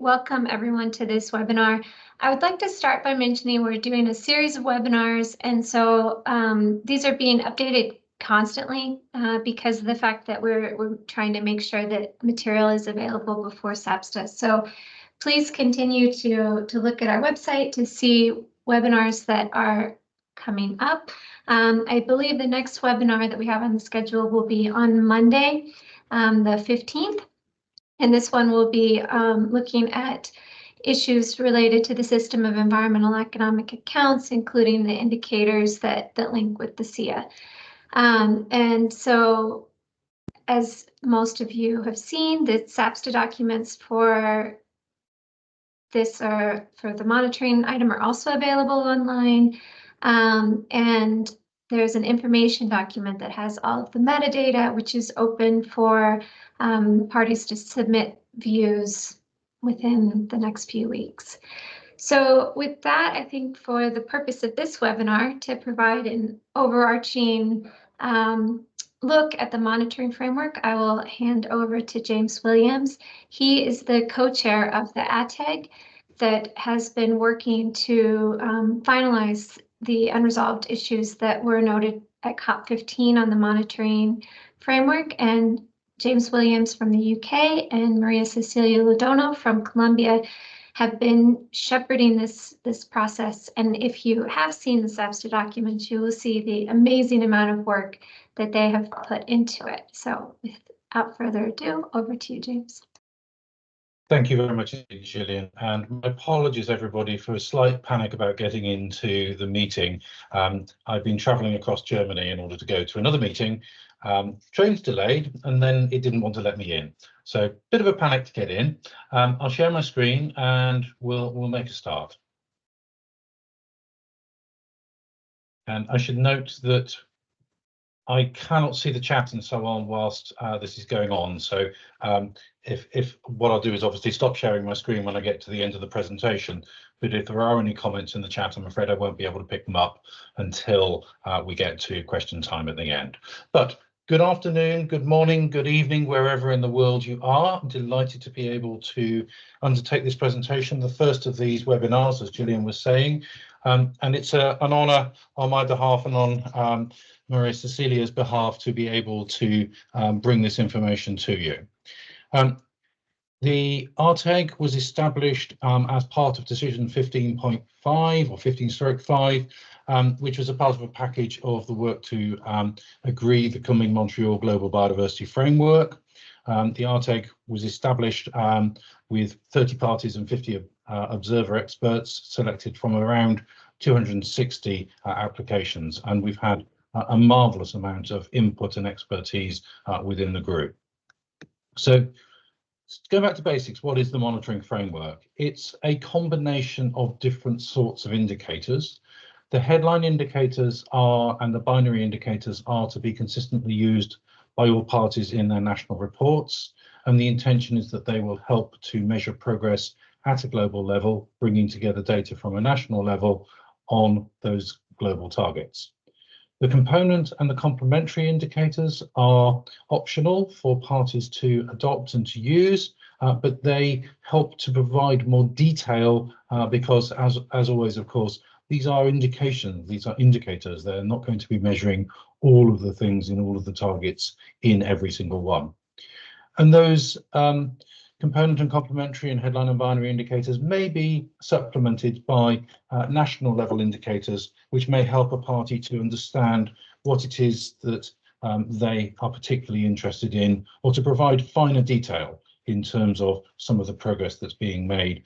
welcome everyone to this webinar. I would like to start by mentioning we're doing a series of webinars, and so these are being updated constantly because of the fact that we're trying to make sure that material is available before SAPSTA. So please continue to look at our website to see webinars that are coming up. I believe the next webinar that we have on the schedule will be on Monday, the 15th. And this one will be looking at issues related to the system of environmental economic accounts, including the indicators that link with the SEIA. And so, as most of you have seen, the SAPSTA documents for this for the monitoring item are also available online. And there's an information document that has all of the metadata, which is open for parties to submit views within the next few weeks. So with that, I think for the purpose of this webinar, to provide an overarching look at the monitoring framework, I will hand over to James Williams. He is the co-chair of the AHTEG that has been working to finalize the unresolved issues that were noted at COP15 on the monitoring framework. And James Williams from the UK and Maria Cecilia Lodono from Colombia have been shepherding this process. And if you have seen the SAPSTA documents, you will see the amazing amount of work that they have put into it. So without further ado, over to you, James. Thank you very much, Gillian, and my apologies everybody for a slight panic about getting into the meeting. I've been travelling across Germany in order to go to another meeting. Train's delayed and then it didn't want to let me in. So a bit of a panic to get in. I'll share my screen and we'll make a start. And I should note that I cannot see the chat and so on whilst this is going on. So if what I'll do is obviously stop sharing my screen when I get to the end of the presentation. But if there are any comments in the chat, I'm afraid I won't be able to pick them up until we get to question time at the end. But good afternoon, good morning, good evening, wherever in the world you are. I'm delighted to be able to undertake this presentation, the first of these webinars, as Gillian was saying. And it's an honour on my behalf and on Maria Cecilia's behalf to be able to bring this information to you. The AHTEG was established as part of Decision 15.5 or 15/5, which was a part of a package of the work to agree the Kunming-Montreal Global Biodiversity Framework. The AHTEG was established with 30 parties and 50 observer experts selected from around 260 applications, and we've had a marvellous amount of input and expertise within the group. So go back to basics. What is the monitoring framework? It's a combination of different sorts of indicators. The headline indicators are, and the binary indicators are, to be consistently used by all parties in their national reports. And the intention is that they will help to measure progress at a global level, bringing together data from a national level on those global targets. The component and the complementary indicators are optional for parties to adopt and to use, but they help to provide more detail because, as always, of course, these are indications, these are indicators. They're not going to be measuring all of the things in all of the targets in every single one. And those component and complementary and headline and binary indicators may be supplemented by national level indicators, which may help a party to understand what it is that they are particularly interested in, or to provide finer detail in terms of some of the progress that's being made,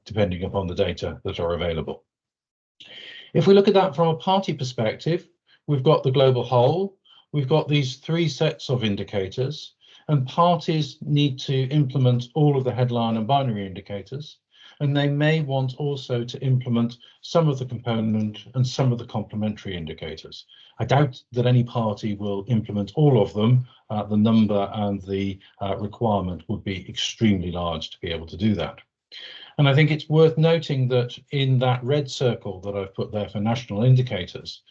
depending upon the data that are available. If we look at that from a party perspective, we've got the global whole, we've got these three sets of indicators, and parties need to implement all of the headline and binary indicators, and they may want also to implement some of the component and some of the complementary indicators. I doubt that any party will implement all of them. The number and the requirement would be extremely large to be able to do that. And I think it's worth noting that in that red circle that I've put there for national indicators,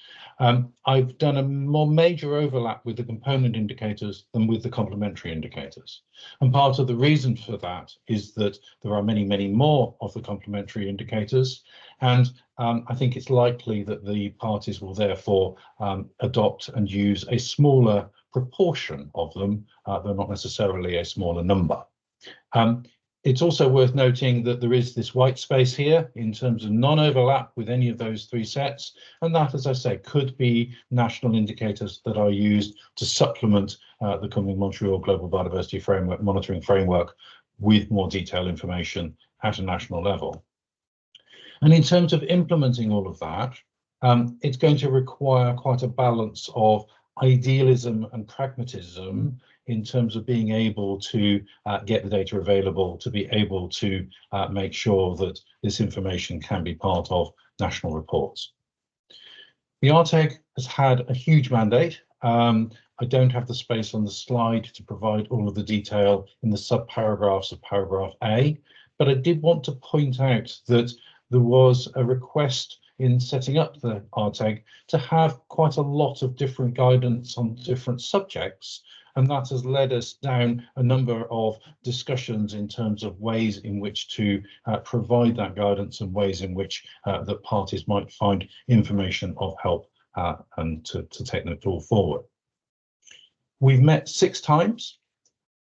I've done a more major overlap with the component indicators than with the complementary indicators. And part of the reason for that is that there are many, many more of the complementary indicators. And I think it's likely that the parties will therefore adopt and use a smaller proportion of them, though not necessarily a smaller number. It's also worth noting that there is this white space here in terms of non-overlap with any of those three sets, and that, as I say, could be national indicators that are used to supplement the Kunming-Montreal Global Biodiversity Framework Monitoring Framework with more detailed information at a national level. And in terms of implementing all of that, it's going to require quite a balance of idealism and pragmatism in terms of being able to get the data available, to be able to make sure that this information can be part of national reports. The AHTEG has had a huge mandate. I don't have the space on the slide to provide all of the detail in the sub-paragraphs of paragraph A, but I did want to point out that there was a request in setting up the AHTEG to have quite a lot of different guidance on different subjects, and that has led us down a number of discussions in terms of ways in which to provide that guidance and ways in which the parties might find information of help and to take that all forward. We've met 6 times,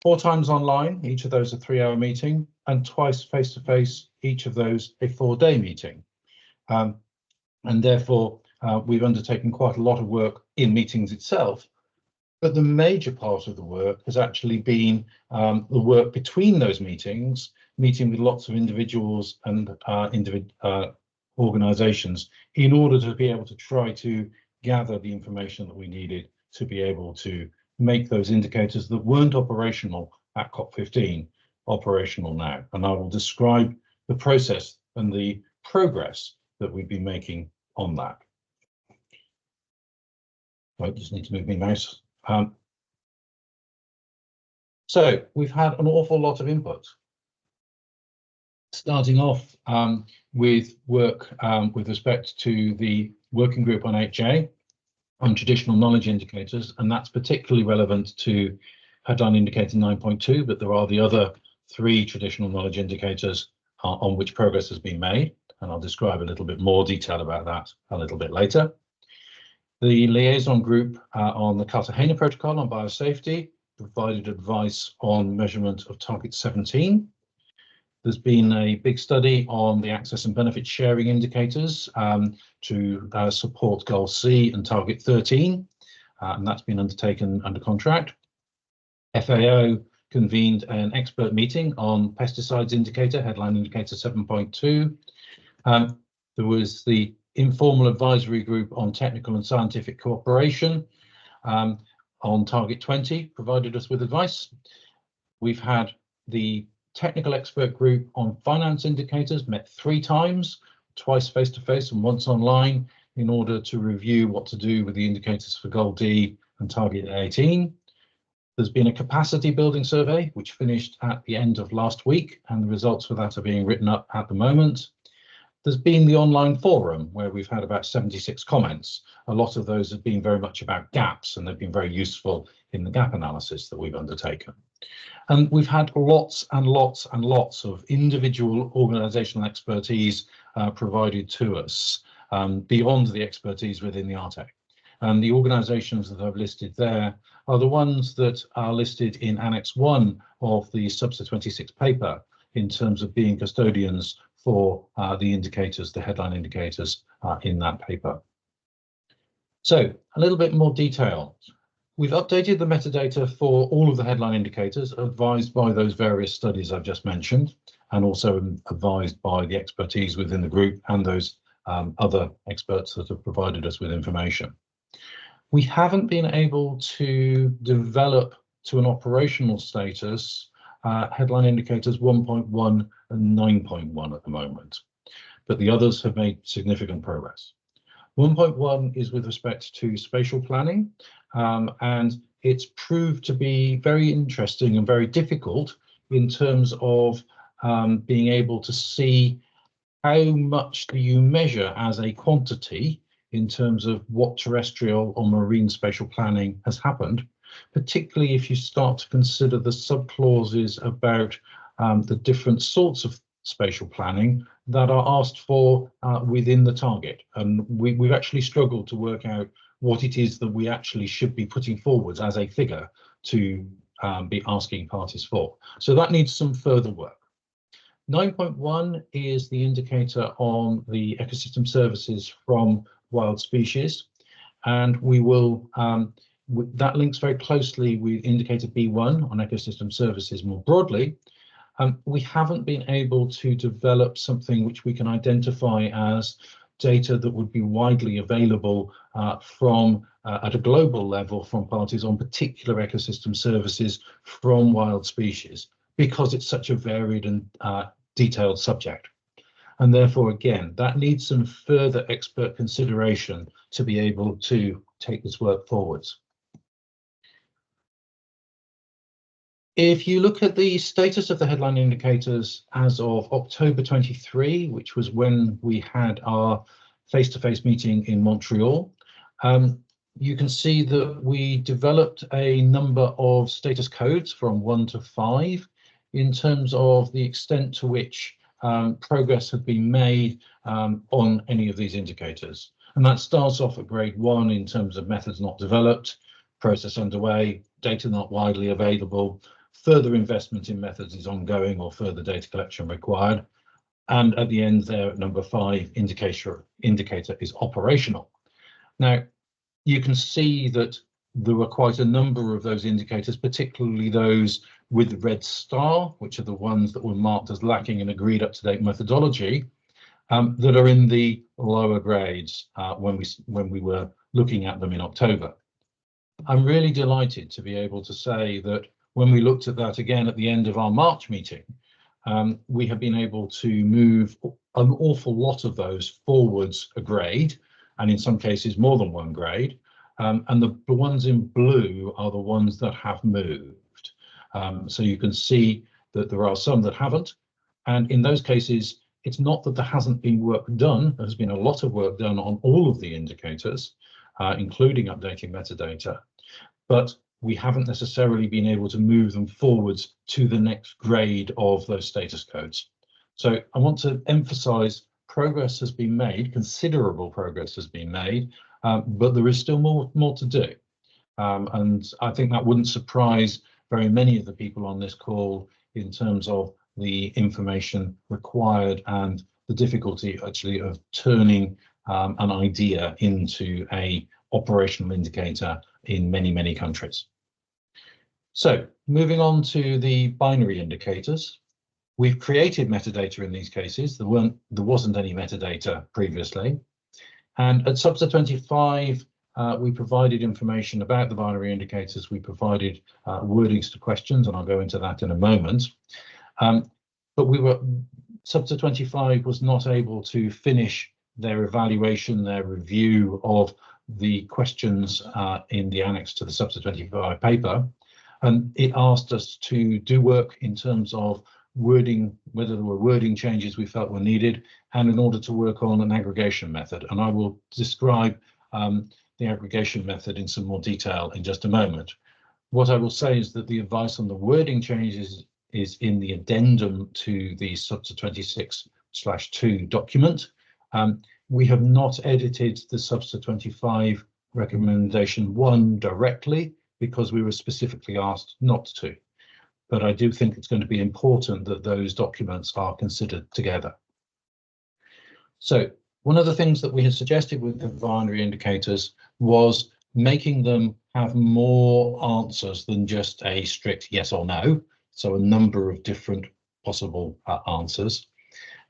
4 times online, each of those a 3-hour meeting, and twice face-to-face, each of those a 4-day meeting. And therefore, we've undertaken quite a lot of work in meetings itself, but the major part of the work has actually been the work between those meetings, meeting with lots of individuals and organisations in order to be able to try to gather the information that we needed to be able to make those indicators that weren't operational at COP15 operational now. And I will describe the process and the progress that we've been making on that. I just need to move my mouse. So we've had an awful lot of input. Starting off with work with respect to the working group on AHTEG on traditional knowledge indicators, and that's particularly relevant to headline indicator 9.2, but there are the other 3 traditional knowledge indicators on which progress has been made, and I'll describe a little bit more detail about that a little bit later. The liaison group on the Cartagena Protocol on biosafety provided advice on measurement of target 17. There's been a big study on the access and benefit sharing indicators to support goal C and target 13, and that's been undertaken under contract. FAO convened an expert meeting on pesticides indicator, headline indicator 7.2. There was the informal advisory group on technical and scientific cooperation on target 20, provided us with advice. We've had the technical expert group on finance indicators, met 3 times, twice face-to-face and once online, in order to review what to do with the indicators for goal D and target 18. There's been a capacity building survey, which finished at the end of last week, and the results for that are being written up at the moment. There's been the online forum, where we've had about 76 comments. A lot of those have been very much about gaps, and they've been very useful in the gap analysis that we've undertaken. And we've had lots and lots and lots of individual organisational expertise provided to us beyond the expertise within the AHTEG. And the organisations that I've listed there are the ones that are listed in Annex 1 of the SUBSA 26 paper in terms of being custodians for the indicators, the headline indicators in that paper. So a little bit more detail. We've updated the metadata for all of the headline indicators, advised by those various studies I've just mentioned, and also advised by the expertise within the group and those other experts that have provided us with information. We haven't been able to develop to an operational status headline indicators 1.1 and 9.1 at the moment, but the others have made significant progress. 1.1 is with respect to spatial planning, and it's proved to be very interesting and very difficult in terms of being able to see how much do you measure as a quantity in terms of what terrestrial or marine spatial planning has happened, particularly if you start to consider the subclauses about the different sorts of spatial planning that are asked for within the target. And we've actually struggled to work out what it is that we actually should be putting forwards as a figure to be asking parties for. So that needs some further work. 9.1 is the indicator on the ecosystem services from wild species, and we will that links very closely with indicator B1 on ecosystem services more broadly. We haven't been able to develop something which we can identify as data that would be widely available from at a global level from parties on particular ecosystem services from wild species, because it's such a varied and detailed subject. And therefore, again, that needs some further expert consideration to be able to take this work forwards. If you look at the status of the headline indicators as of October 23, which was when we had our face-to-face meeting in Montreal, you can see that we developed a number of status codes from 1 to 5 in terms of the extent to which progress had been made on any of these indicators. And that starts off at grade 1 in terms of methods not developed, process underway, data not widely available, further investment in methods is ongoing or further data collection required. And at the end there at number 5, indicator is operational. Now, you can see that there were quite a number of those indicators, particularly those with the red star, which are the ones that were marked as lacking an agreed up-to-date methodology, that are in the lower grades when we were looking at them in October. I'm really delighted to be able to say that when we looked at that again at the end of our March meeting, we have been able to move an awful lot of those forwards a grade, and in some cases more than one grade. And the ones in blue are the ones that have moved. So you can see that there are some that haven't. And in those cases, it's not that there hasn't been work done. There's been a lot of work done on all of the indicators, including updating metadata, but we haven't necessarily been able to move them forwards to the next grade of those status codes. So I want to emphasize progress has been made, considerable progress has been made, but there is still more to do. And I think that wouldn't surprise very many of the people on this call in terms of the information required and the difficulty actually of turning an idea into an operational indicator in many countries. So moving on to the binary indicators, we've created metadata in these cases. There wasn't any metadata previously. And at SUBSA 25, we provided information about the binary indicators. We provided wordings to questions, and I'll go into that in a moment. But SUBSA 25 was not able to finish their evaluation, their review of the questions in the annex to the SUBSA 25 paper. And it asked us to do work in terms of wording, whether there were wording changes we felt were needed, and in order to work on an aggregation method. And I will describe the aggregation method in some more detail in just a moment. What I will say is that the advice on the wording changes is in the addendum to the SUBSA 26/2 document. We have not edited the SUBSA 25 recommendation 1 directly because we were specifically asked not to. But I do think it's going to be important that those documents are considered together. So one of the things that we had suggested with the binary indicators was making them have more answers than just a strict yes or no. So a number of different possible answers,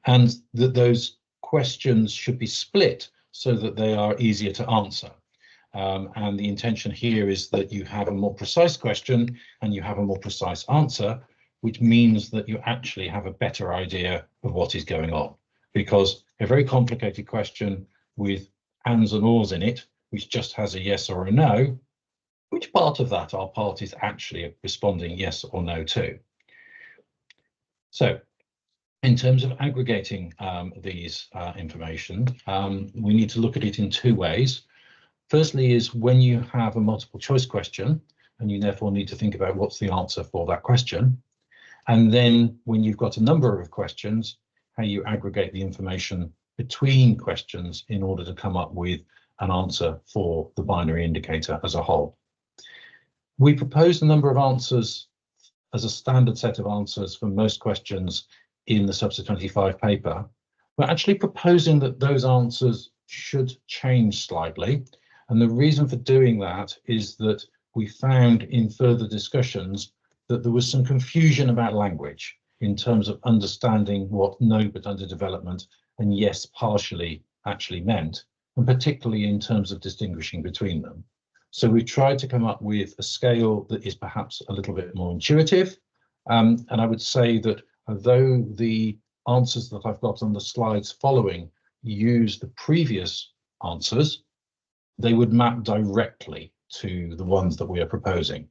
and that those questions should be split so that they are easier to answer. And the intention here is that you have a more precise question and you have a more precise answer, which means that you actually have a better idea of what is going on. Because a very complicated question with ands and ors in it, which just has a yes or a no, which part of that are parties actually responding yes or no to? So In terms of aggregating these information, we need to look at it in two ways. Firstly is when you have a multiple choice question, and you therefore need to think about what's the answer for that question. And then when you've got a number of questions, how you aggregate the information between questions in order to come up with an answer for the binary indicator as a whole. We proposed a number of answers as a standard set of answers for most questions in the Subset 25 paper. We're actually proposing that those answers should change slightly. And the reason for doing that is that we found in further discussions that there was some confusion about language in terms of understanding what no but under development and yes partially actually meant, and particularly in terms of distinguishing between them. So we tried to come up with a scale that is perhaps a little bit more intuitive. And I would say that although the answers that I've got on the slides following use the previous answers, they would map directly to the ones that we are proposing.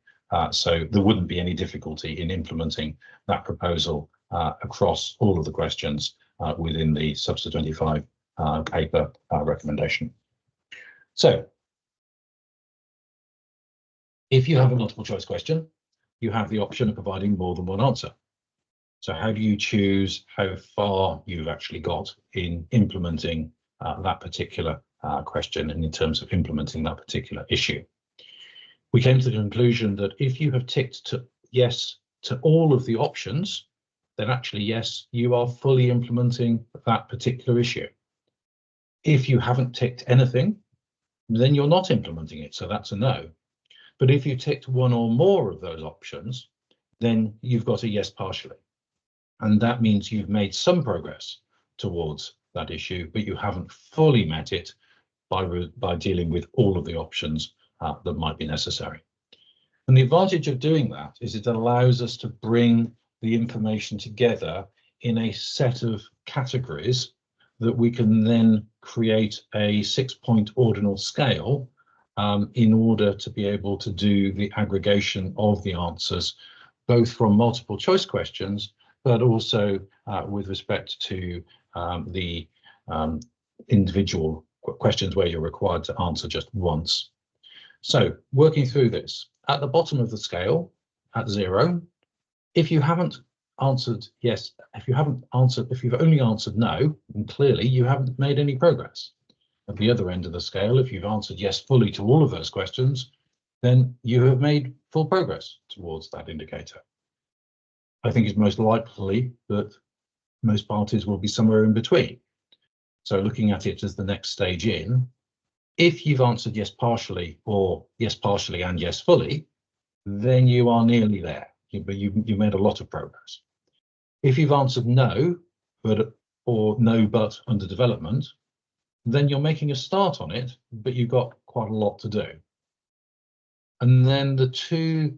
So there wouldn't be any difficulty in implementing that proposal across all of the questions within the Subset 25 paper recommendation. So if you have a multiple choice question, you have the option of providing more than one answer. So how do you choose how far you've actually got in implementing that particular question and in terms of implementing that particular issue? We came to the conclusion that if you have ticked to yes to all of the options, then actually, yes, you are fully implementing that particular issue. If you haven't ticked anything, then you're not implementing it, so that's a no. But if you ticked one or more of those options, then you've got a yes partially. And that means you've made some progress towards that issue, but you haven't fully met it by dealing with all of the options that might be necessary. And the advantage of doing that is it allows us to bring the information together in a set of categories that we can then create a 6-point ordinal scale in order to be able to do the aggregation of the answers, both from multiple choice questions, but also with respect to the individual questions where you're required to answer just once. So working through this, at the bottom of the scale, at 0, if you haven't answered yes, if you've only answered no, then clearly you haven't made any progress. At the other end of the scale, if you've answered yes fully to all of those questions, then you have made full progress towards that indicator. I think it's most likely that most parties will be somewhere in between. So looking at it as the next stage in, if you've answered yes partially or yes partially and yes fully, then you are nearly there. You made a lot of progress. If you've answered no, or no but under development, then you're making a start on it, but you've got quite a lot to do. And then the two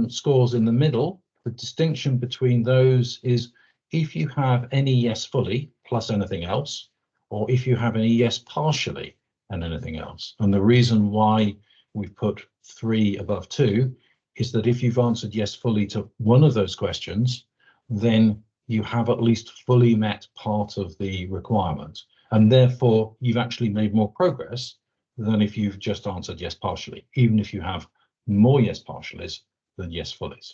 scores in the middle, the distinction between those is if you have any yes fully plus anything else, or if you have any yes partially and anything else. And the reason why we've put 3 above 2 is that if you've answered yes fully to one of those questions, then you have at least fully met part of the requirement. And therefore, you've actually made more progress than if you've just answered yes partially, even if you have more yes partialies than yes fullies.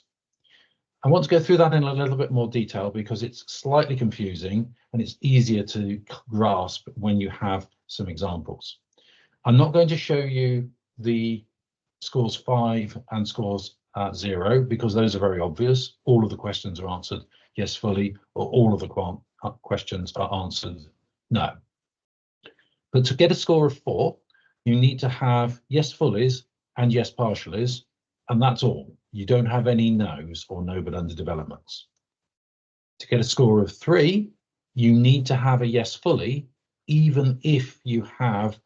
I want to go through that in a little bit more detail because it's slightly confusing and it's easier to grasp when you have some examples. I'm not going to show you the scores 5 and scores 0 because those are very obvious. All of the questions are answered yes fully, or all of the questions are answered no. But to get a score of 4, you need to have yes fullies and yes partialies, and that's all. You don't have any no's or no but under developments. To get a score of 3, you need to have a yes fully, even if you have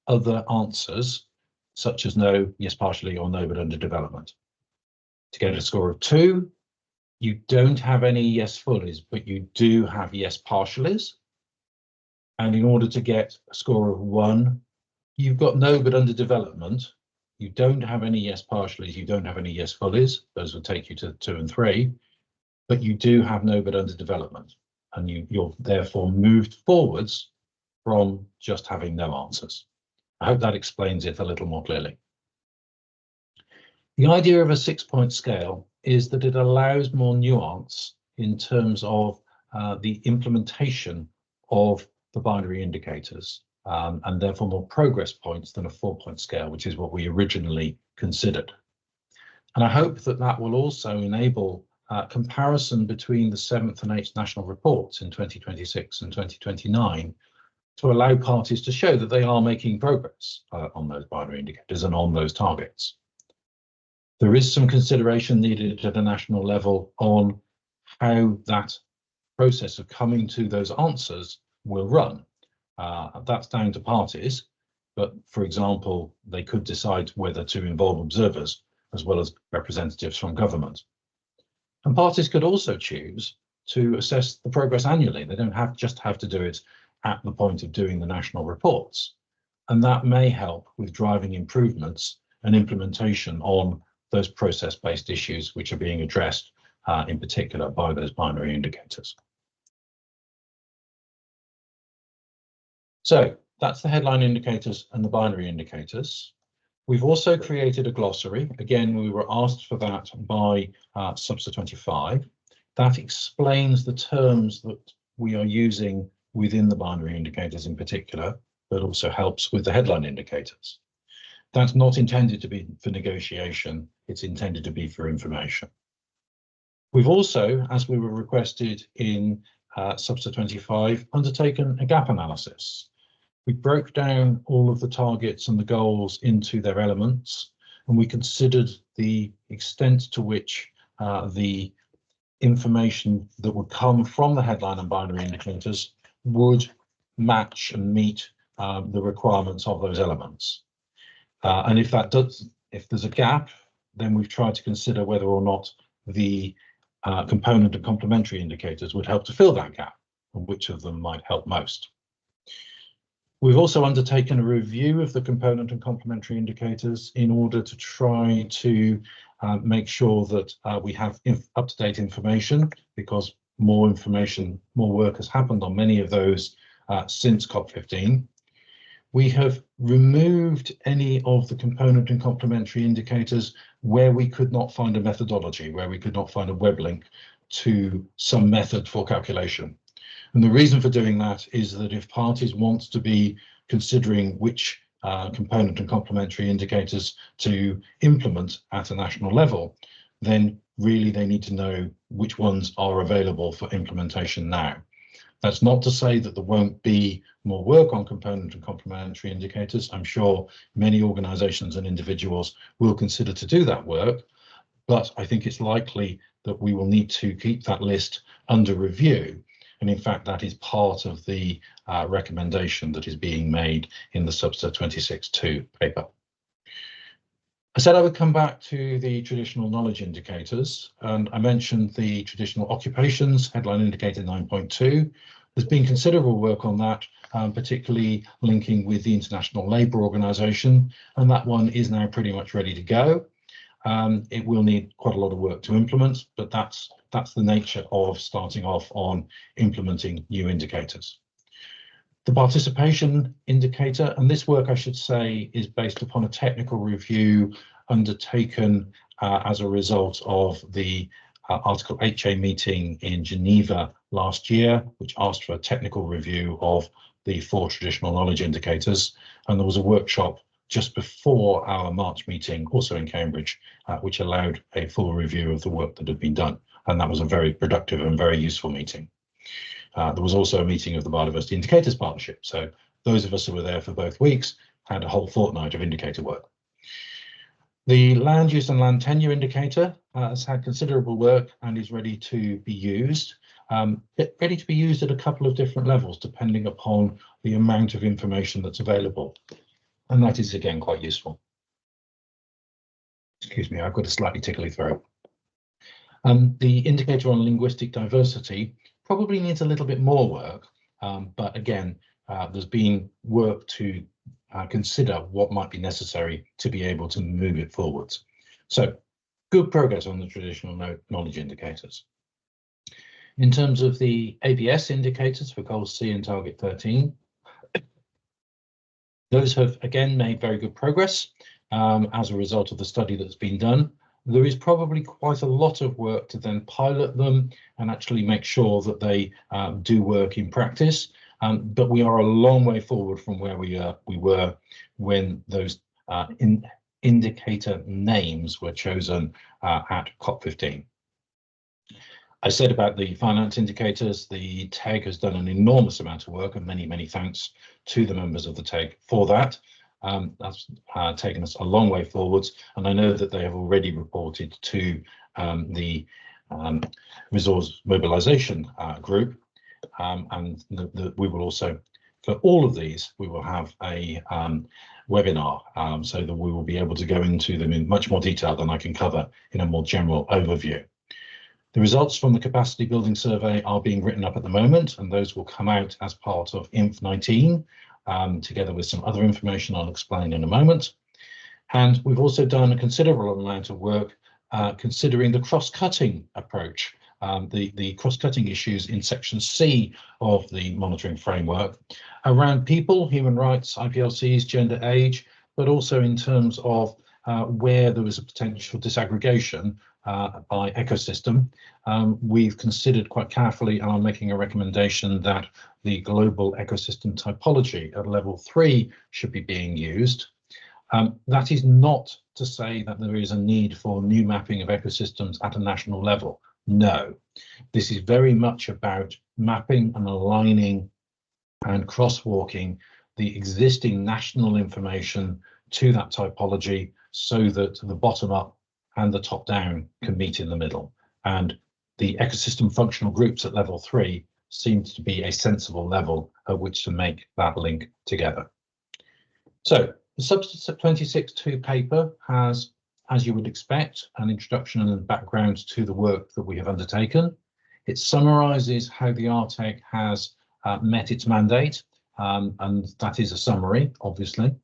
other answers, such as no, yes partially, or no but under development. To get a score of 2, you don't have any yes fullies, but you do have yes partialies. And in order to get a score of 1, you've got no but under development. You don't have any yes partialies, you don't have any yes fullies. Those will take you to 2 and 3, but you do have no but under development. and you're therefore moved forwards from just having no answers. I hope that explains it a little more clearly. The idea of a 6-point scale is that it allows more nuance in terms of the implementation of the binary indicators, and therefore more progress points than a 4-point scale, which is what we originally considered. And I hope that that will also enable comparison between the 7th and 8th national reports in 2026 and 2029 to allow parties to show that they are making progress on those binary indicators and on those targets. There is some consideration needed at a national level on how that process of coming to those answers will run. That's down to parties, but for example, they could decide whether to involve observers as well as representatives from government. And parties could also choose to assess the progress annually. They don't just have to do it at the point of doing the national reports. And that may help with driving improvements and implementation on those process-based issues which are being addressed in particular by those binary indicators. So that's the headline indicators and the binary indicators. We've also created a glossary. Again, we were asked for that by SBSA 25. That explains the terms that we are using within the binary indicators in particular, but also helps with the headline indicators. That's not intended to be for negotiation, it's intended to be for information. We've also, as we were requested in SBSA 25, undertaken a gap analysis. We broke down all of the targets and the goals into their elements, and we considered the extent to which the information that would come from the headline and binary indicators would match and meet the requirements of those elements. And if there's a gap, then we've tried to consider whether or not the component and complementary indicators would help to fill that gap, and which of them might help most. We've also undertaken a review of the component and complementary indicators in order to try to make sure that we have up-to-date information, because more information, more work has happened on many of those since COP15. We have removed any of the component and complementary indicators where we could not find a methodology, where we could not find a web link to some method for calculation. And the reason for doing that is that if parties want to be considering which component and complementary indicators to implement at a national level, then really they need to know which ones are available for implementation now. That's not to say that there won't be more work on component and complementary indicators. I'm sure many organisations and individuals will consider to do that work, but I think it's likely that we will need to keep that list under review. And in fact, that is part of the recommendation that is being made in the SBSA 26.2 paper. I said I would come back to the traditional knowledge indicators, and I mentioned the traditional occupations, headline indicator 9.2. There's been considerable work on that, particularly linking with the International Labour Organization, and that one is now pretty much ready to go. It will need quite a lot of work to implement, but that's the nature of starting off on implementing new indicators. The participation indicator, and this work I should say is based upon a technical review undertaken as a result of the Article HA meeting in Geneva last year, which asked for a technical review of the 4 traditional knowledge indicators. And there was a workshop just before our March meeting, also in Cambridge, which allowed a full review of the work that had been done. And that was a very productive and very useful meeting. There was also a meeting of the Biodiversity Indicators Partnership. So those of us who were there for both weeks had a whole fortnight of indicator work. The land use and land tenure indicator has had considerable work and is ready to be used. Ready to be used at a couple of different levels, depending upon the amount of information that's available. And that is, again, quite useful. Excuse me, I've got a slightly tickly throat. The indicator on linguistic diversity probably needs a little bit more work, but again, there's been work to consider what might be necessary to be able to move it forwards. So good progress on the traditional knowledge indicators. In terms of the ABS indicators for goal C and target 13, those have again made very good progress as a result of the study that's been done. There is probably quite a lot of work to then pilot them and actually make sure that they do work in practice. But we are a long way forward from where we were when those indicator names were chosen at COP15. I said about the finance indicators, the TEG has done an enormous amount of work, and many, many thanks to the members of the TEG for that. That's taken us a long way forwards, and I know that they have already reported to the resource mobilization group, and we will also, for all of these, we will have a webinar so that we will be able to go into them in much more detail than I can cover in a more general overview. The results from the capacity building survey are being written up at the moment, and those will come out as part of INF 19, together with some other information I'll explain in a moment. And we've also done a considerable amount of work considering the cross-cutting approach, the cross-cutting issues in section C of the monitoring framework around people, human rights, IPLCs, gender, age, but also in terms of where there was a potential disaggregation by ecosystem. We've considered quite carefully, and I'm making a recommendation that the global ecosystem typology at level 3 should be being used. That is not to say that there is a need for new mapping of ecosystems at a national level. No, this is very much about mapping and aligning and crosswalking the existing national information to that typology so that the bottom up and the top down can meet in the middle. And the ecosystem functional groups at level 3 seems to be a sensible level at which to make that link together. So the Substance 26.2 paper has, as you would expect, an introduction and background to the work that we have undertaken. It summarises how the AHTEG has met its mandate, and that is a summary, obviously.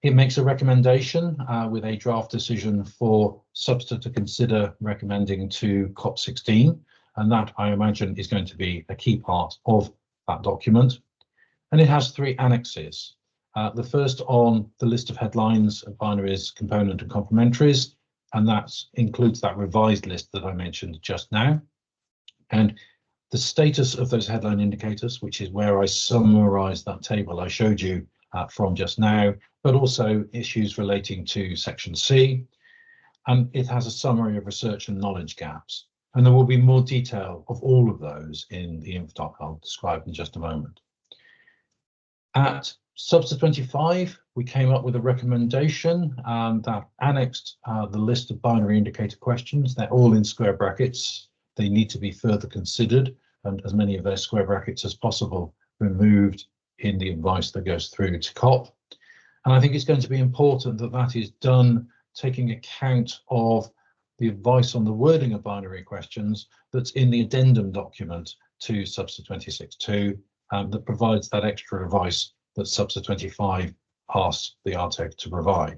It makes a recommendation with a draft decision for Substa to consider recommending to COP16, and that, I imagine, is going to be a key part of that document. And it has 3 annexes. The first on the list of headlines, binaries, component and complementaries, and that includes that revised list that I mentioned just now. And the status of those headline indicators, which is where I summarised that table I showed you from just now, but also issues relating to section C. And it has a summary of research and knowledge gaps. And there will be more detail of all of those in the info doc I'll describe in just a moment. At Substa 25, we came up with a recommendation that annexed the list of binary indicator questions. They're all in square brackets. They need to be further considered, and as many of those square brackets as possible removed in the advice that goes through to COP. And I think it's going to be important that that is done taking account of the advice on the wording of binary questions that's in the addendum document to Substa 26.2 that provides that extra advice that Substa 25 asks the AHTEG to provide.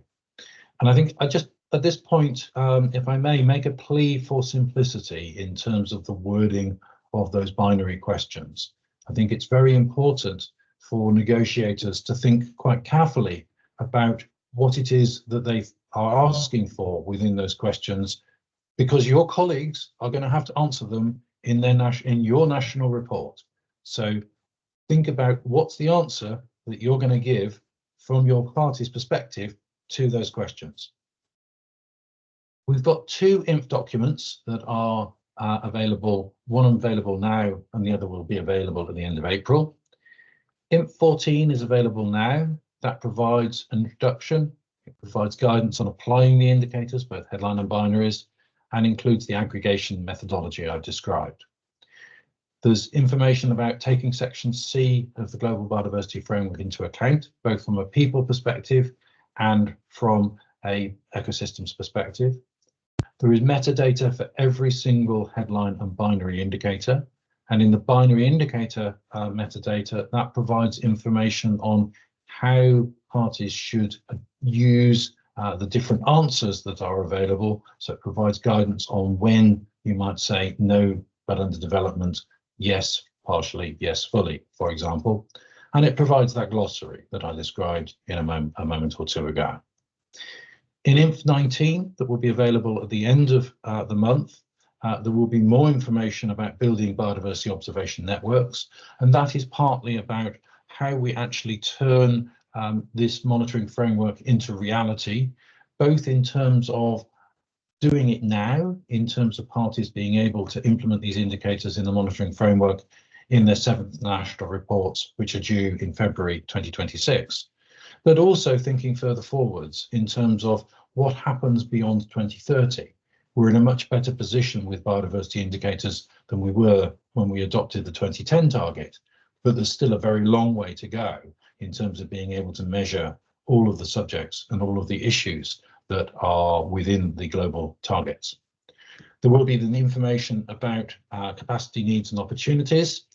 And I think I just, at this point, if I may, make a plea for simplicity in terms of the wording of those binary questions. I think it's very important for negotiators to think quite carefully about what it is that they are asking for within those questions, because your colleagues are going to have to answer them in your national report. So think about what's the answer that you're going to give from your party's perspective to those questions. We've got 2 INF documents that are available, one available now and the other will be available at the end of April. INF 14 is available now. That provides an introduction. It provides guidance on applying the indicators, both headline and binaries, and includes the aggregation methodology I've described. There's information about taking section C of the Global Biodiversity Framework into account, both from a people perspective and from a ecosystems perspective. There is metadata for every single headline and binary indicator. And in the binary indicator metadata, that provides information on how parties should use the different answers that are available. So it provides guidance on when you might say no but under development, yes, partially, yes, fully, for example. And it provides that glossary that I described in a moment or two ago. In Inf 19, that will be available at the end of the month, there will be more information about building biodiversity observation networks, and that is partly about how we actually turn this monitoring framework into reality, both in terms of doing it now, in terms of parties being able to implement these indicators in the monitoring framework in their 7th national reports, which are due in February 2026, but also thinking further forwards in terms of what happens beyond 2030. We're in a much better position with biodiversity indicators than we were when we adopted the 2010 target, but there's still a very long way to go in terms of being able to measure all of the subjects and all of the issues that are within the global targets. There will be the information about capacity needs and opportunities,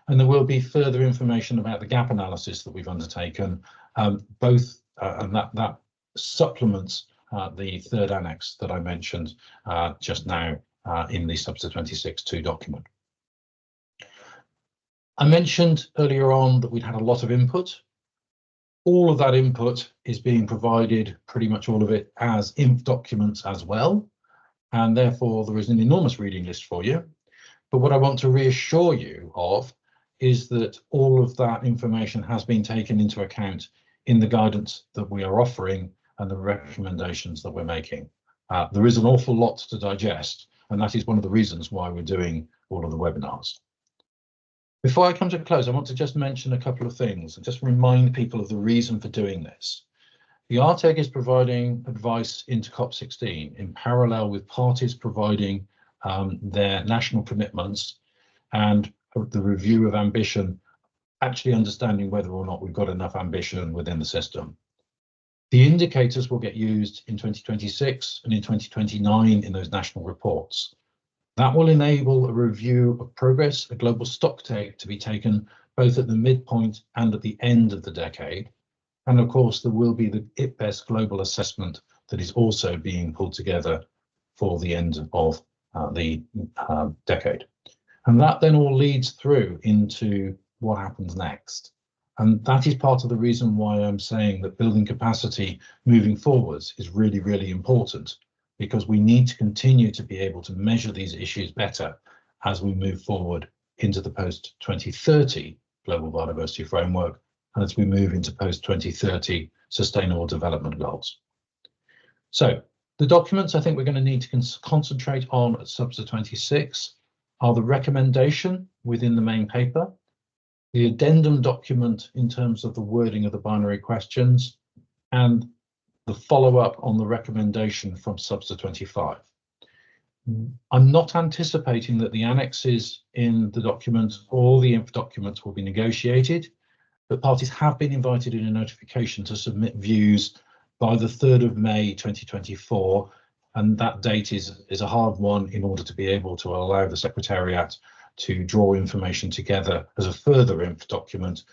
and there will be further information about the gap analysis that we've undertaken, and that supplements the third annex that I mentioned just now in the SBSTA 26.2 document. I mentioned earlier on that we'd had a lot of input. All of that input is being provided, pretty much all of it, as INF documents as well, and therefore there is an enormous reading list for you. But what I want to reassure you of is that all of that information has been taken into account in the guidance that we are offering and the recommendations that we're making. There is an awful lot to digest, and that is one of the reasons why we're doing all of the webinars. Before I come to a close, I want to just mention a couple of things and just remind people of the reason for doing this. The AHTEG is providing advice into COP16 in parallel with parties providing their national commitments and the review of ambition, actually understanding whether or not we've got enough ambition within the system. The indicators will get used in 2026 and in 2029 in those national reports. That will enable a review of progress, a global stocktake to be taken both at the midpoint and at the end of the decade. And of course, there will be the IPBES global assessment that is also being pulled together for the end of the decade. And that then all leads through into what happens next. And that is part of the reason why I'm saying that building capacity moving forwards is really, really important, because we need to continue to be able to measure these issues better as we move forward into the post-2030 Global Biodiversity Framework and as we move into post-2030 Sustainable Development Goals. So the documents I think we're going to need to concentrate on at SBSTA 26 are the recommendation within the main paper, the addendum document in terms of the wording of the binary questions, and the follow-up on the recommendation from SBSTA 25. I'm not anticipating that the annexes in the document or the INF documents will be negotiated, but parties have been invited in a notification to submit views by the 3rd of May 2024, and that date is a hard one in order to be able to allow the Secretariat to draw information together as a further INF document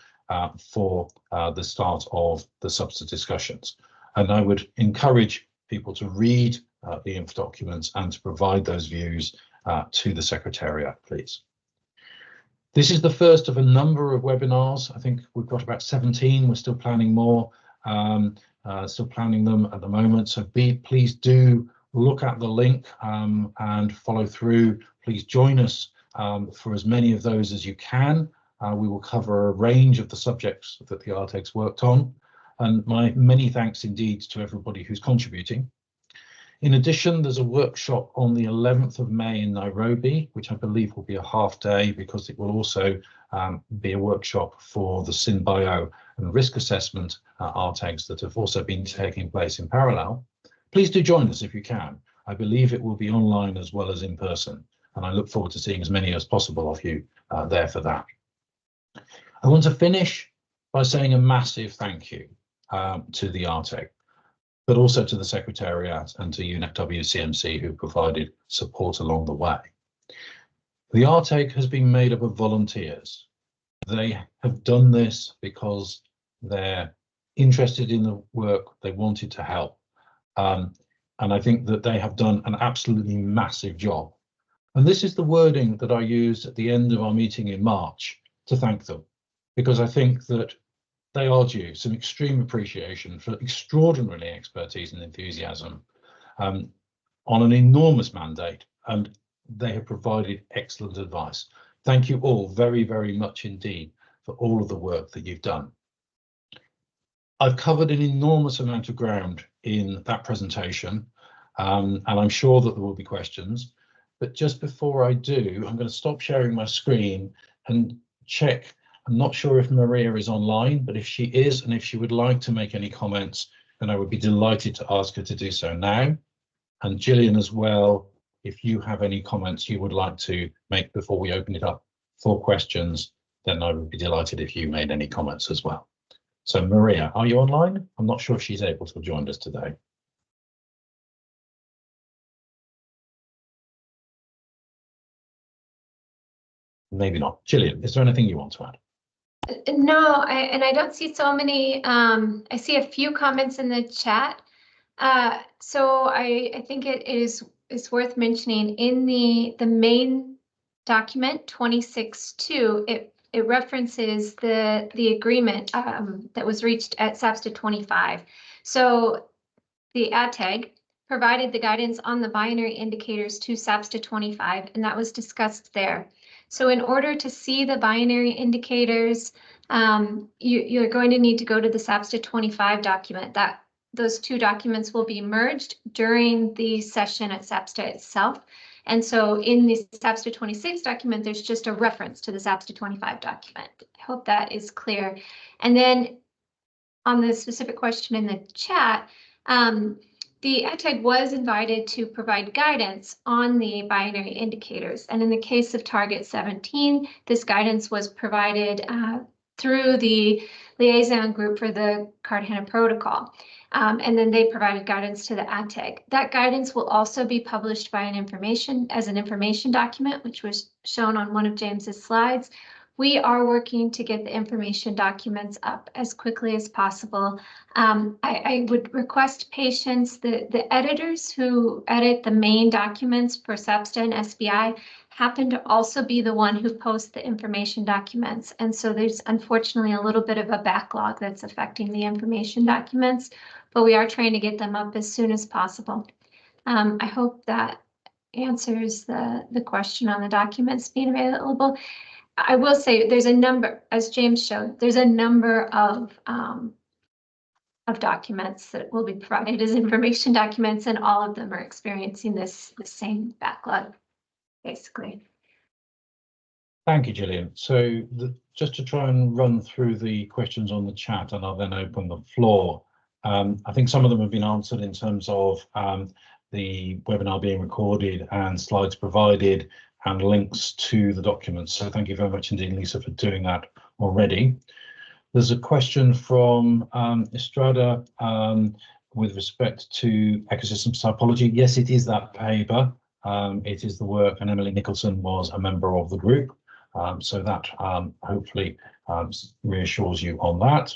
for the start of the SBSTA discussions. And I would encourage people to read the INF documents and to provide those views to the Secretariat, please. This is the first of a number of webinars. I think we've got about 17. We're still planning more, still planning them at the moment. So please do look at the link and follow through. Please join us for as many of those as you can. We will cover a range of the subjects that the AHTEG's worked on. And my many thanks indeed to everybody who's contributing. In addition, there's a workshop on the 11th of May in Nairobi, which I believe will be a half day because it will also be a workshop for the SynBio and risk assessment AHTEGs that have also been taking place in parallel. Please do join us if you can. I believe it will be online as well as in person, and I look forward to seeing as many as possible of you there for that. I want to finish by saying a massive thank you to the AHTEG, but also to the Secretariat and to UNEP WCMC who provided support along the way. The AHTEG has been made up of volunteers. They have done this because they're interested in the work, they wanted to help. And I think that they have done an absolutely massive job. And this is the wording that I used at the end of our meeting in March to thank them, because I think that they are due some extreme appreciation for extraordinary expertise and enthusiasm on an enormous mandate, and they have provided excellent advice. Thank you all very, very much indeed for all of the work that you've done. I've covered an enormous amount of ground in that presentation, and I'm sure that there will be questions. But just before I do, I'm going to stop sharing my screen and check. I'm not sure if Maria is online, but if she is, and if she would like to make any comments, then I would be delighted to ask her to do so now. And Gillian as well, if you have any comments you would like to make before we open it up for questions, then I would be delighted if you made any comments as well. So Maria, are you online? I'm not sure if she's able to join us today. Maybe not. Gillian, is there anything you want to add? No, I don't see so many. I see a few comments in the chat. So I think it's worth mentioning in the main document 26.2, it references the agreement that was reached at SAPSTA 25. So the AHTEG provided the guidance on the binary indicators to SAPSTA 25, and that was discussed there. So in order to see the binary indicators, you're going to need to go to the SAPSTA 25 document. Those two documents will be merged during the session at SAPSTA itself. And so in the SAPSTA 26 document, there's just a reference to the SAPSTA 25 document. I hope that is clear. And then on the specific question in the chat, the AHTEG was invited to provide guidance on the binary indicators. And in the case of Target 17, this guidance was provided through the liaison group for the Cartagena Protocol. And then they provided guidance to the AHTEG. That guidance will also be published by as an information document, which was shown on one of James's slides. We are working to get the information documents up as quickly as possible. I would request patience. The editors who edit the main documents for SAPSTA and SBI happen to also be the one who posts the information documents. And so there's unfortunately a little bit of a backlog that's affecting the information documents, but we are trying to get them up as soon as possible. I hope that answers the question on the documents being available. I will say there's a number, as James showed, there's a number of documents that will be provided as information documents, and all of them are experiencing the same backlog, basically. Thank you, Gillian. So just to try and run through the questions on the chat, and I'll then open the floor. I think some of them have been answered in terms of the webinar being recorded and slides provided and links to the documents. So thank you very much indeed, Lisa, for doing that already. There's a question from Estrada with respect to ecosystem typology. Yes, it is that paper. It is the work, and Emily Nicholson was a member of the group. So that hopefully reassures you on that.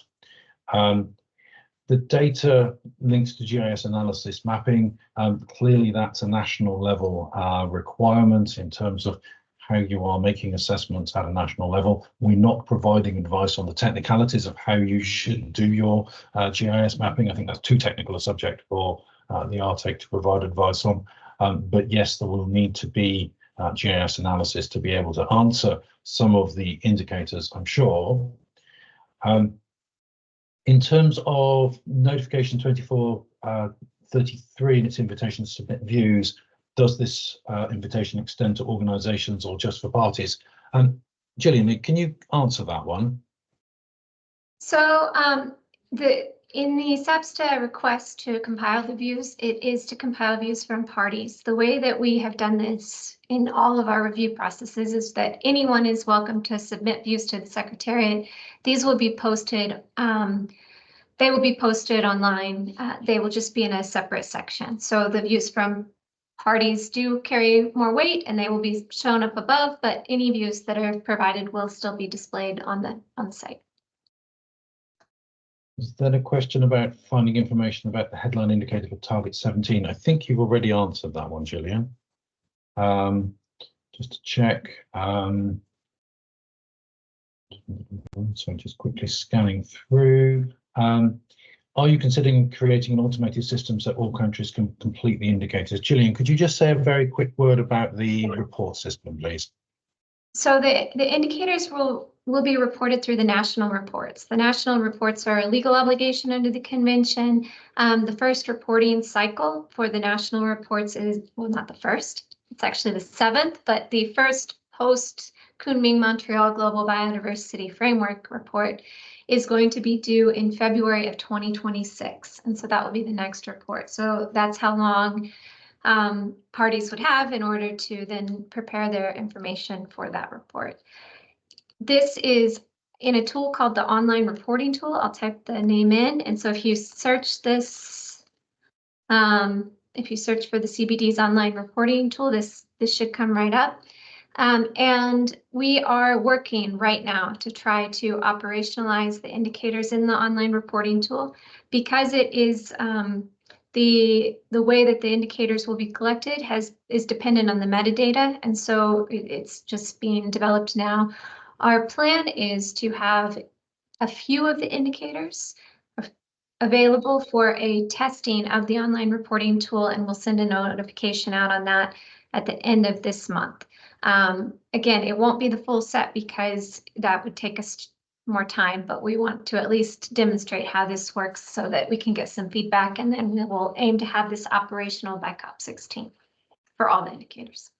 The data links to GIS analysis mapping, clearly that's a national level requirement in terms of how you are making assessments at a national level. We're not providing advice on the technicalities of how you should do your GIS mapping. I think that's too technical a subject for the AHTEG to provide advice on. But yes, there will need to be GIS analysis to be able to answer some of the indicators, I'm sure. In terms of notification 2433 and its invitation to submit views, does this invitation extend to organisations or just for parties? Gillian, can you answer that one? So in the SAPSTA request to compile the views, it is to compile views from parties. The way that we have done this in all of our review processes is that anyone is welcome to submit views to the Secretariat. These will be posted. They will be posted online. They will just be in a separate section. So the views from parties do carry more weight, and they will be shown up above. But any views that are provided will still be displayed on the site. Is there a question about finding information about the headline indicator for Target 17? I think you've already answered that one, Gillian. just to check. So just quickly scanning through. Are you considering creating an automated system so all countries can complete the indicators? Gillian, could you just say a very quick word about the report system, please? So the indicators will be reported through the national reports. The national reports are a legal obligation under the convention. The first reporting cycle for the national reports is, well, not the first, it's actually the 7th, but the first post Kunming-Montreal Global Biodiversity Framework report is going to be due in February of 2026. And so that will be the next report. So that's how long parties would have in order to then prepare their information for that report. This is in a tool called the online reporting tool. I'll type the name in. And so if you search this, if you search for the CBD's online reporting tool, this should come right up. And we are working right now to try to operationalize the indicators in the online reporting tool, because it is the way that the indicators will be collected is dependent on the metadata, and so it's just being developed now. Our plan is to have a few of the indicators available for a testing of the online reporting tool, and we'll send a notification out on that at the end of this month. Again, it won't be the full set because that would take us more time, but we want to at least demonstrate how this works so that we can get some feedback, and then we will aim to have this operational by COP16 for all the indicators.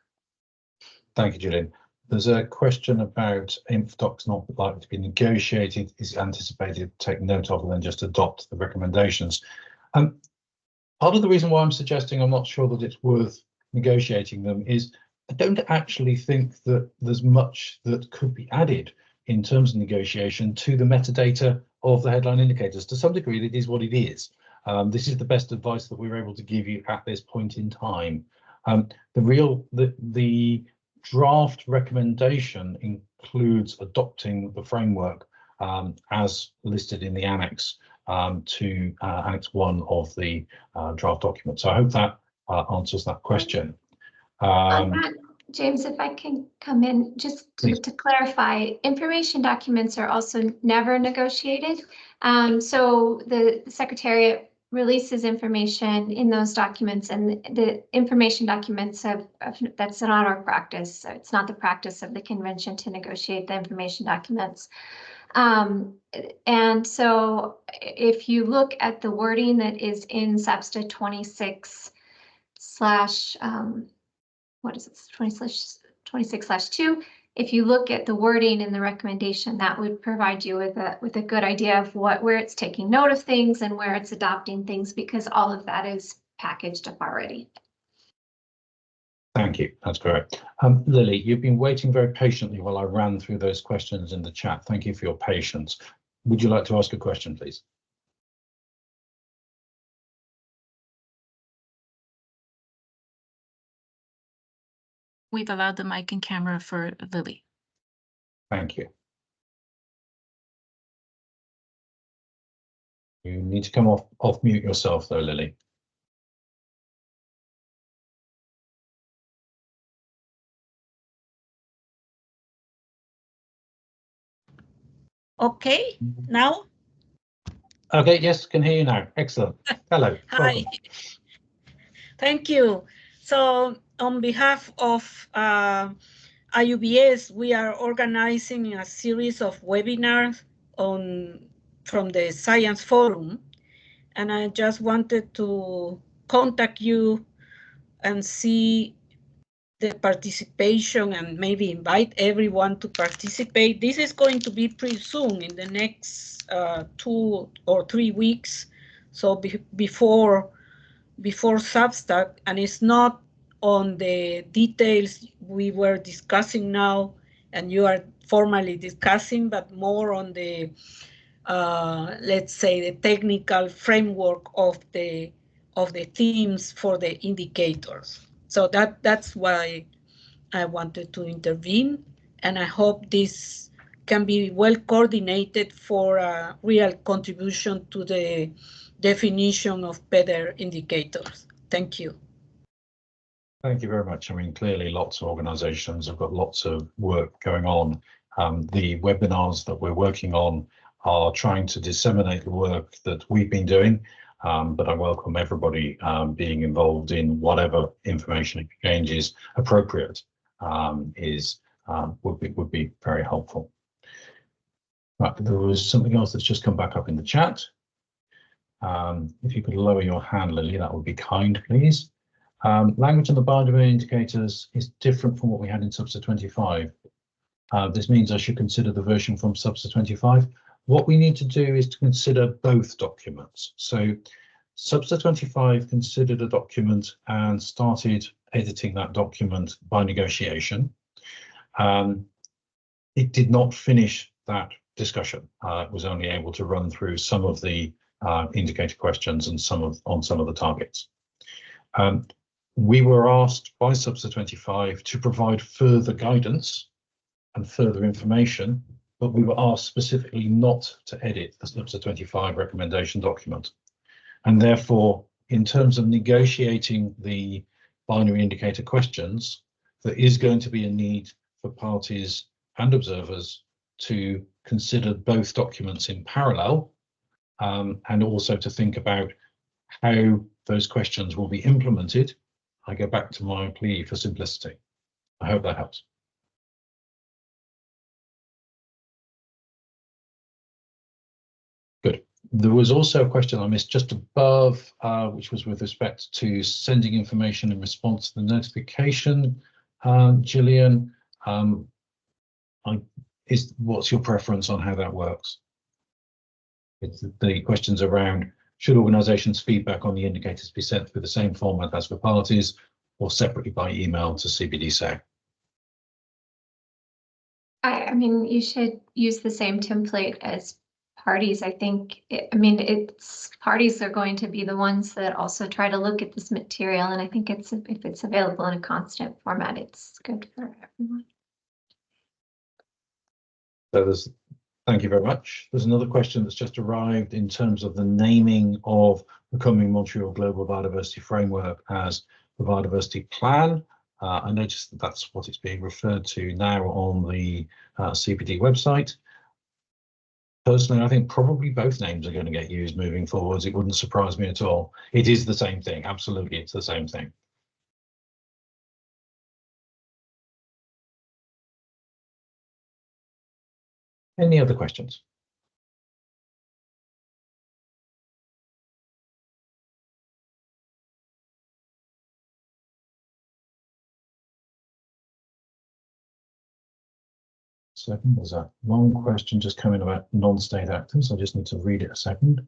Thank you, Gillian. There's a question about InfDocs not likely to be negotiated, is anticipated to take note of and then just adopt the recommendations. Part of the reason why I'm suggesting I'm not sure that it's worth negotiating them is I don't actually think that there's much that could be added in terms of negotiation to the metadata of the headline indicators. To some degree, it is what it is. This is the best advice that we're able to give you at this point in time. The draft recommendation includes adopting the framework as listed in the annex to Annex 1 of the draft document. So I hope that answers that question. James, if I can come in, just to clarify, information documents are also never negotiated. So the Secretariat releases information in those documents, and the information documents that's not our practice. So it's not the practice of the convention to negotiate the information documents. And so if you look at the wording that is in SAPSTA 26 slash, what is it, 26/2, if you look at the wording in the recommendation, that would provide you with a good idea of where it's taking note of things and where it's adopting things, because all of that is packaged up already. Thank you, that's correct. Lily, you've been waiting very patiently while I ran through those questions in the chat. Thank you for your patience. Would you like to ask a question, please? We've allowed the mic and camera for Lily. Thank you. You need to come off mute yourself though, Lily. Okay, now? Okay, yes, can hear you now. Excellent. Hello. Hi. Welcome. Thank you. So on behalf of IUBS, we are organizing a series of webinars from the Science Forum. And I just wanted to contact you and see the participation and maybe invite everyone to participate. This is going to be pretty soon, in the next 2 or 3 weeks. So before Substack, and it's not on the details we were discussing now and you are formally discussing, but more on the, let's say, the technical framework of the themes for the indicators. So that's why I wanted to intervene, and I hope this can be well coordinated for a real contribution to the definition of better indicators. Thank you. Thank you very much. I mean, clearly lots of organisations have got lots of work going on. The webinars that we're working on are trying to disseminate the work that we've been doing, but I welcome everybody being involved in whatever information exchange is appropriate would be very helpful. Right, there was something else that's just come back up in the chat. If you could lower your hand, Lily, that would be kind, please. Language on the biodiversity indicators is different from what we had in SBSA 25. This means I should consider the version from SBSA 25. What we need to do is to consider both documents. So SBSA 25 considered a document and started editing that document by negotiation. It did not finish that discussion. It was only able to run through some of the indicator questions and some of the targets. We were asked by SBSA 25 to provide further guidance and further information, but we were asked specifically not to edit the SBSA 25 recommendation document. And therefore, in terms of negotiating the binary indicator questions, there is going to be a need for parties and observers to consider both documents in parallel, and also to think about how those questions will be implemented. I go back to my plea for simplicity. I hope that helps. Good. There was also a question I missed just above, which was with respect to sending information in response to the notification. Gillian, what's your preference on how that works? It's the questions around, should organisations' feedback on the indicators be sent through the same format as for parties or separately by email to CBDSAG? I mean, you should use the same template as parties. I think, parties are going to be the ones that also try to look at this material. And I think if it's available in a constant format, it's good for everyone. So thank you very much. There's another question that's just arrived in terms of the naming of the Kunming-Montreal Global Biodiversity Framework as the Biodiversity Plan. I noticed that that's what it's being referred to now on the CPD website. Personally, I think probably both names are going to get used moving forwards. It wouldn't surprise me at all. It is the same thing. Absolutely, it's the same thing. Any other questions? Second, there's a long question just coming about non-state actors. I just need to read it a second.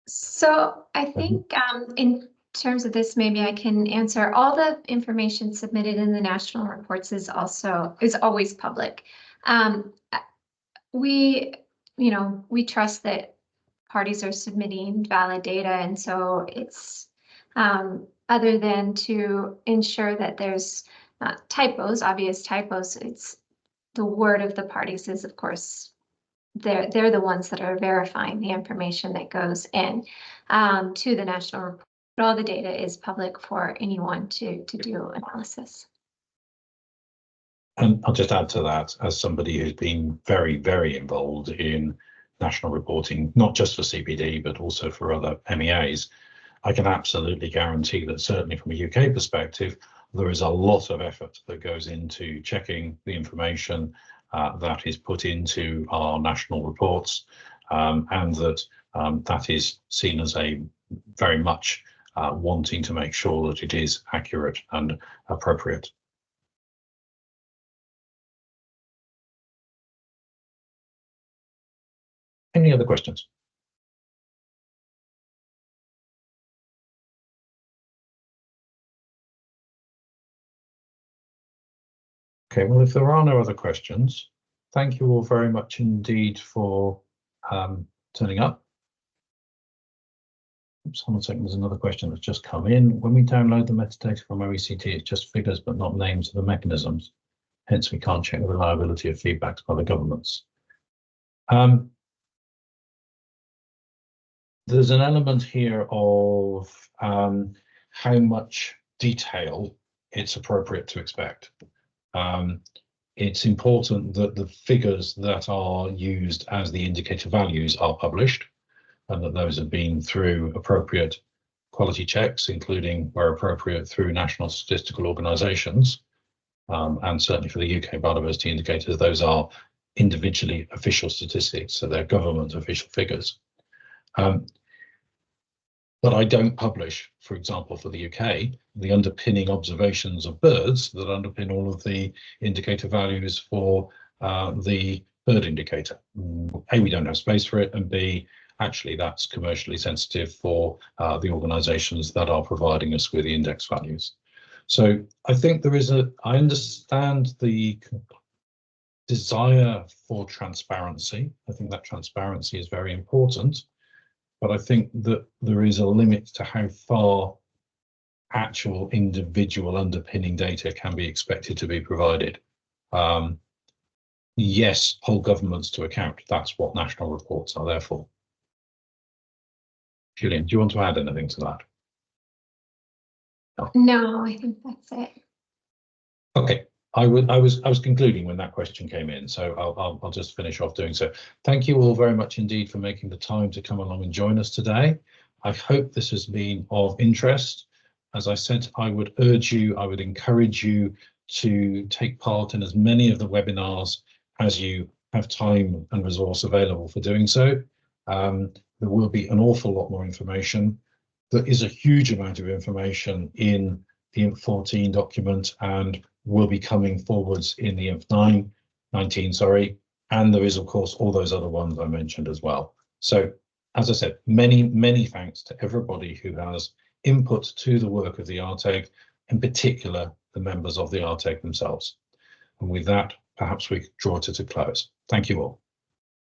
So I think in terms of this, maybe I can answer. All the information submitted in the national reports is always public. We trust that parties are submitting valid data, and so it's other than to ensure that there's typos, obvious typos. It's the word of the parties is, of course, they're the ones that are verifying the information that goes in to the national report. But all the data is public for anyone to do analysis. And I'll just add to that, as somebody who's been very, very involved in national reporting, not just for CPD, but also for other MEAs, I can absolutely guarantee that certainly from a UK perspective, there is a lot of effort that goes into checking the information that is put into our national reports, and that is seen as a very much wanting to make sure that it is accurate and appropriate. Any other questions? Okay, well, if there are no other questions, thank you all very much indeed for turning up. Oops, hold on a second, there's another question that's just come in. When we download the metadata from OECD, it's just figures but not names of the mechanisms. Hence, we can't check the reliability of feedback by the governments. there's an element here of how much detail it's appropriate to expect. It's important that the figures that are used as the indicator values are published, and that those have been through appropriate quality checks, including where appropriate through national statistical organisations. And certainly for the UK biodiversity indicators, those are individually official statistics, so they're government official figures. But I don't publish, for example, for the UK, the underpinning observations of birds that underpin all of the indicator values for the bird indicator. A, we don't have space for it, and B, actually that's commercially sensitive for the organisations that are providing us with the index values. So I think I understand the desire for transparency. I think that transparency is very important. But I think that there is a limit to how far actual individual underpinning data can be expected to be provided. Yes, hold governments to account. That's what national reports are there for. Julian, do you want to add anything to that? No, I think that's it. Okay. I was concluding when that question came in, so I'll just finish off doing so. Thank you all very much indeed for making the time to come along and join us today. I hope this has been of interest. As I said, I would encourage you to take part in as many of the webinars as you have time and resource available for doing so. There will be an awful lot more information. There is a huge amount of information in the INF 14 document and will be coming forwards in the INF 19, sorry, and there is of course all those other ones I mentioned as well. So as I said, many thanks to everybody who has input to the work of the AHTEG, in particular the members of the AHTEG themselves. And with that, perhaps we could draw it to a close. Thank you all.